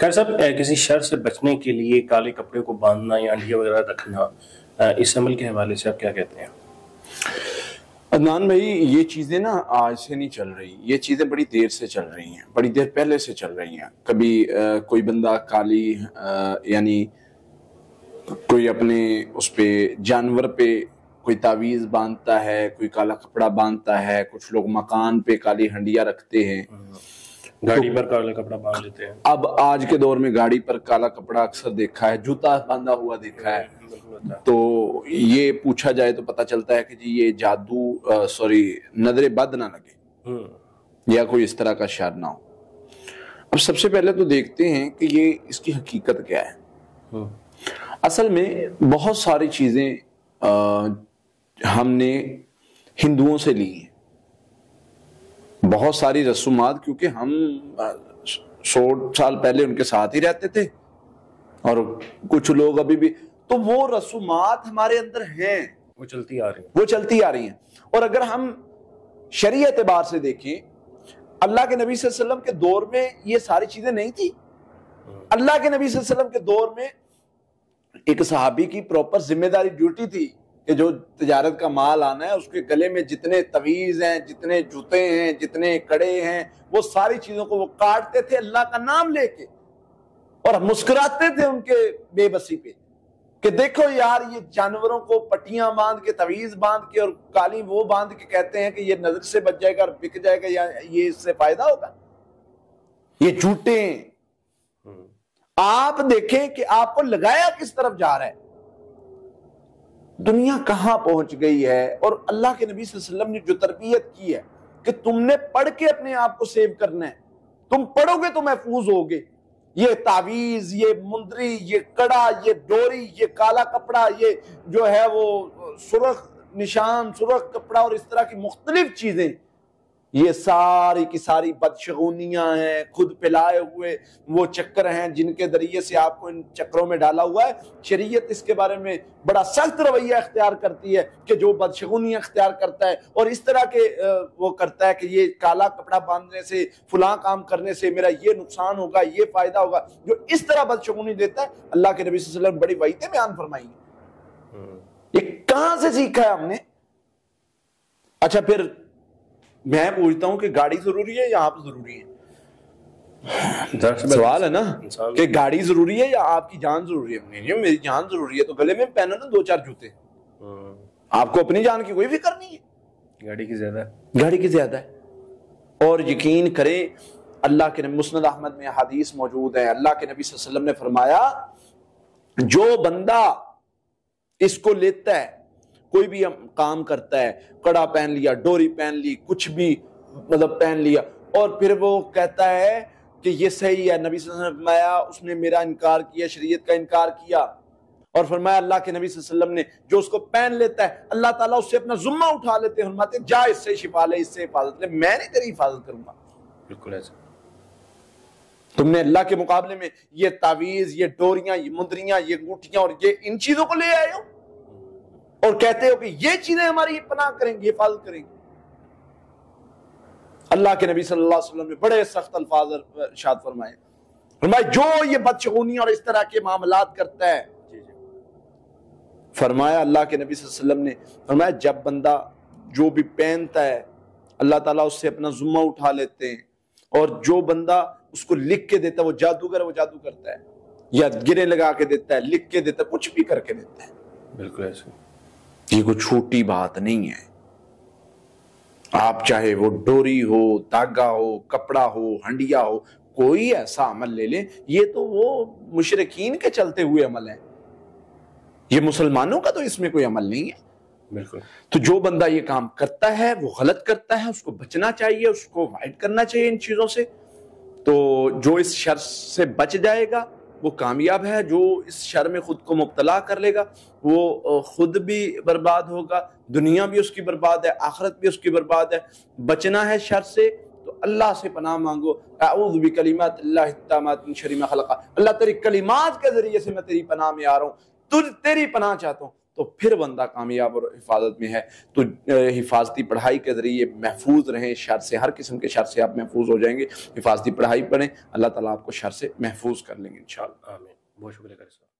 خیر صاحب، کسی شر سے بچنے کے لیے کالے کپڑے کو باندھنا یا انڈیا وغیرہ رکھنا، اس عمل کے حوالے سے آپ کیا کہتے ہیں؟ عدنان بھائی، یہ چیزیں نا آج سے نہیں چل رہی، یہ چیزیں بڑی دیر سے چل رہی ہیں، بڑی دیر پہلے سے چل رہی ہیں۔ کبھی کوئی بندہ کالی یعنی کوئی اپنے اس پہ جانور پہ کوئی تعویذ باندھتا ہے، کوئی کالا کپڑا باندھتا ہے، کچھ لوگ مکان پہ کالی ہنڈیا رکھتے ہیں، گاڑی پر کالا کپڑا باندھ لیتے ہیں۔ اب آج کے دور میں گاڑی پر کالا کپڑا اکثر دیکھا ہے، جوتا باندھا ہوا دیکھا ہے، تو یہ پوچھا جائے تو پتہ چلتا ہے کہ جی یہ جادو نظر بد نہ لگے یا کوئی اس طرح کا شر نہ ہو۔ اب سب سے پہلے تو دیکھتے ہیں کہ یہ اس کی حقیقت کیا ہے۔ اصل میں بہت ساری چیزیں ہم نے ہندوؤں سے لی ہیں، بہت ساری رسومات، کیونکہ ہم 100 سال پہلے ان کے ساتھ ہی رہتے تھے اور کچھ لوگ ابھی بھی، تو وہ رسومات ہمارے اندر ہیں، وہ چلتی آ رہی ہیں۔ اور اگر ہم شرعی اعتبار سے دیکھیں، اللہ کے نبی صلی اللہ علیہ وسلم کے دور میں یہ ساری چیزیں نہیں تھی۔ اللہ کے نبی صلی اللہ علیہ وسلم کے دور میں ایک صحابی کی پراپر ذمہ داری ڈیوٹی تھی کہ جو تجارت کا مال آنا ہے اس کے گلے میں جتنے تویز ہیں، جتنے جوتے ہیں، جتنے کڑے ہیں، وہ ساری چیزوں کو وہ کاٹتے تھے اللہ کا نام لے کے، اور مسکراتے تھے ان کے بے بسی پہ کہ دیکھو یار، یہ جانوروں کو پٹیاں باندھ کے، تویز باندھ کے اور کالی وہ باندھ کے کہتے ہیں کہ یہ نظر سے بچ جائے گا اور بک جائے گا یا یہ اس سے فائدہ ہوگا، یہ جھوٹے ہیں۔ آپ دیکھیں کہ آپ کو لگایا کس طرف جا رہا ہے، دنیا کہاں پہنچ گئی ہے۔ اور اللہ کے نبی صلی اللہ علیہ وسلم نے جو تربیت کی ہے کہ تم نے پڑھ کے اپنے آپ کو سیو کرنا ہے، تم پڑھو گے تو محفوظ ہوگے۔ یہ تعویذ، یہ مندری، یہ کڑا، یہ ڈوری، یہ کالا کپڑا، یہ جو ہے وہ سرخ نشان، سرخ کپڑا اور اس طرح کی مختلف چیزیں، یہ ساری کی ساری بدشگونیاں ہیں، خود پلائے ہوئے وہ چکر ہیں جن کے ذریعے سے آپ کو ان چکروں میں ڈالا ہوا ہے۔ شریعت اس کے بارے میں بڑا سخت رویہ اختیار کرتی ہے کہ جو بدشگونیاں اختیار کرتا ہے اور اس طرح کے وہ کرتا ہے کہ یہ کالا کپڑا باندھنے سے، فلاں کام کرنے سے میرا یہ نقصان ہوگا، یہ فائدہ ہوگا، جو اس طرح بدشگونی دیتا ہے، اللہ کے نبی صلی اللہ علیہ وسلم بڑی وعیدیں بیان فرمائی ہیں۔ یہ کہاں سے سیکھا ہے ہم نے؟ اچھا پھر میں پوچھتا ہوں کہ گاڑی ضروری ہے یا آپ ضروری ہے؟ سوال ہے نا کہ گاڑی ضروری ہے یا آپ کی جان ضروری ہے؟ نہیں، میری جان ضروری ہے تو گلے میں پہنو نا 2-4 جوتے، آپ کو اپنی جان کی کوئی فکر نہیں ہے، گاڑی کی زیادہ ہے۔ اور یقین کریں، اللہ کے نبی مسند احمد میں حدیث موجود ہے، اللہ کے نبی صلی اللہ علیہ وسلم نے فرمایا جو بندہ اس کو لیتا ہے، کوئی بھی کام کرتا ہے، کڑا پہن لیا، ڈوری پہن لی، کچھ بھی مطلب پہن لیا، اور پھر وہ کہتا ہے کہ یہ صحیح ہے، نبی صلی اللہ علیہ وسلم نے فرمایا اس نے میرا انکار کیا، شریعت کا انکار کیا، اور فرمایا اللہ کے نبی صلی اللہ علیہ وسلم نے جو اس کو پہن لیتا ہے اللہ تعالیٰ اس سے اپنا ذمہ اٹھا لیتے ہیں، فرماتے ہیں جا اس سے شفا لے، اس سے حفاظت لے، میں نہیں تیری حفاظت کروں گا۔ بالکل ایسا، تم نے اللہ کے مقابلے میں یہ تعویذ، یہ ڈوریاں، یہ مندریاں، یہ انگوٹھیاں اور یہ ان چیزوں کو لے آئے ہو اور کہتے ہو کہ یہ چیزیں ہماری پناہ کریں گی، حفاظت کریں گی۔ اللہ کے نبی صلی اللہ علیہ وسلم نے بڑے سخت الفاظ ارشاد فرمائے، فرمایا جو یہ بدشگونی اور اس طرح کے معاملات کرتا ہے، فرمایا اللہ کے نبی صلی اللہ علیہ وسلم نے فرمایا جب بندہ جو بھی پہنتا ہے اللہ تعالیٰ اس سے اپنا ذمہ اٹھا لیتے ہیں، اور جو بندہ اس کو لکھ کے دیتا ہے، وہ جادوگر ہے، وہ جادو کرتا ہے یا گرے لگا کے دیتا ہے، لکھ کے دیتا ہے، کچھ بھی کر کے دیتا ہے۔ بالکل ایسا، یہ کوئی چھوٹی بات نہیں ہے۔ آپ چاہے وہ ڈوری ہو، دھاگا ہو، کپڑا ہو، ہنڈیا ہو، کوئی ایسا عمل لے لیں، یہ تو وہ مشرکین کے چلتے ہوئے عمل ہیں، یہ مسلمانوں کا تو اس میں کوئی عمل نہیں ہے۔ بالکل۔ تو جو بندہ یہ کام کرتا ہے وہ غلط کرتا ہے، اس کو بچنا چاہیے، اس کو اوائڈ کرنا چاہیے ان چیزوں سے۔ تو جو اس شر سے بچ جائے گا وہ کامیاب ہے، جو اس شر میں خود کو مبتلا کر لے گا وہ خود بھی برباد ہوگا، دنیا بھی اس کی برباد ہے، آخرت بھی اس کی برباد ہے۔ بچنا ہے شر سے تو اللہ سے پناہ مانگو، اعوذ بکلمات اللہ التامات من شر ما خلق، اللہ تیری کلمات کے ذریعے سے میں تیری پناہ میں آ رہا ہوں، تیری پناہ چاہتا ہوں۔ تو تو پھر بندہ کامیاب اور حفاظت میں ہے. تو حفاظتی پڑھائی کے ذریعے محفوظ رہیں شر سے، ہر قسم کے شر سے آپ محفوظ ہو جائیں گے. حفاظتی پڑھائی پڑھیں، اللہ تعالیٰ آپ کو شر سے محفوظ کر لیں گے انشاءاللہ. آمین. بہت شکریہ قاری صاحب.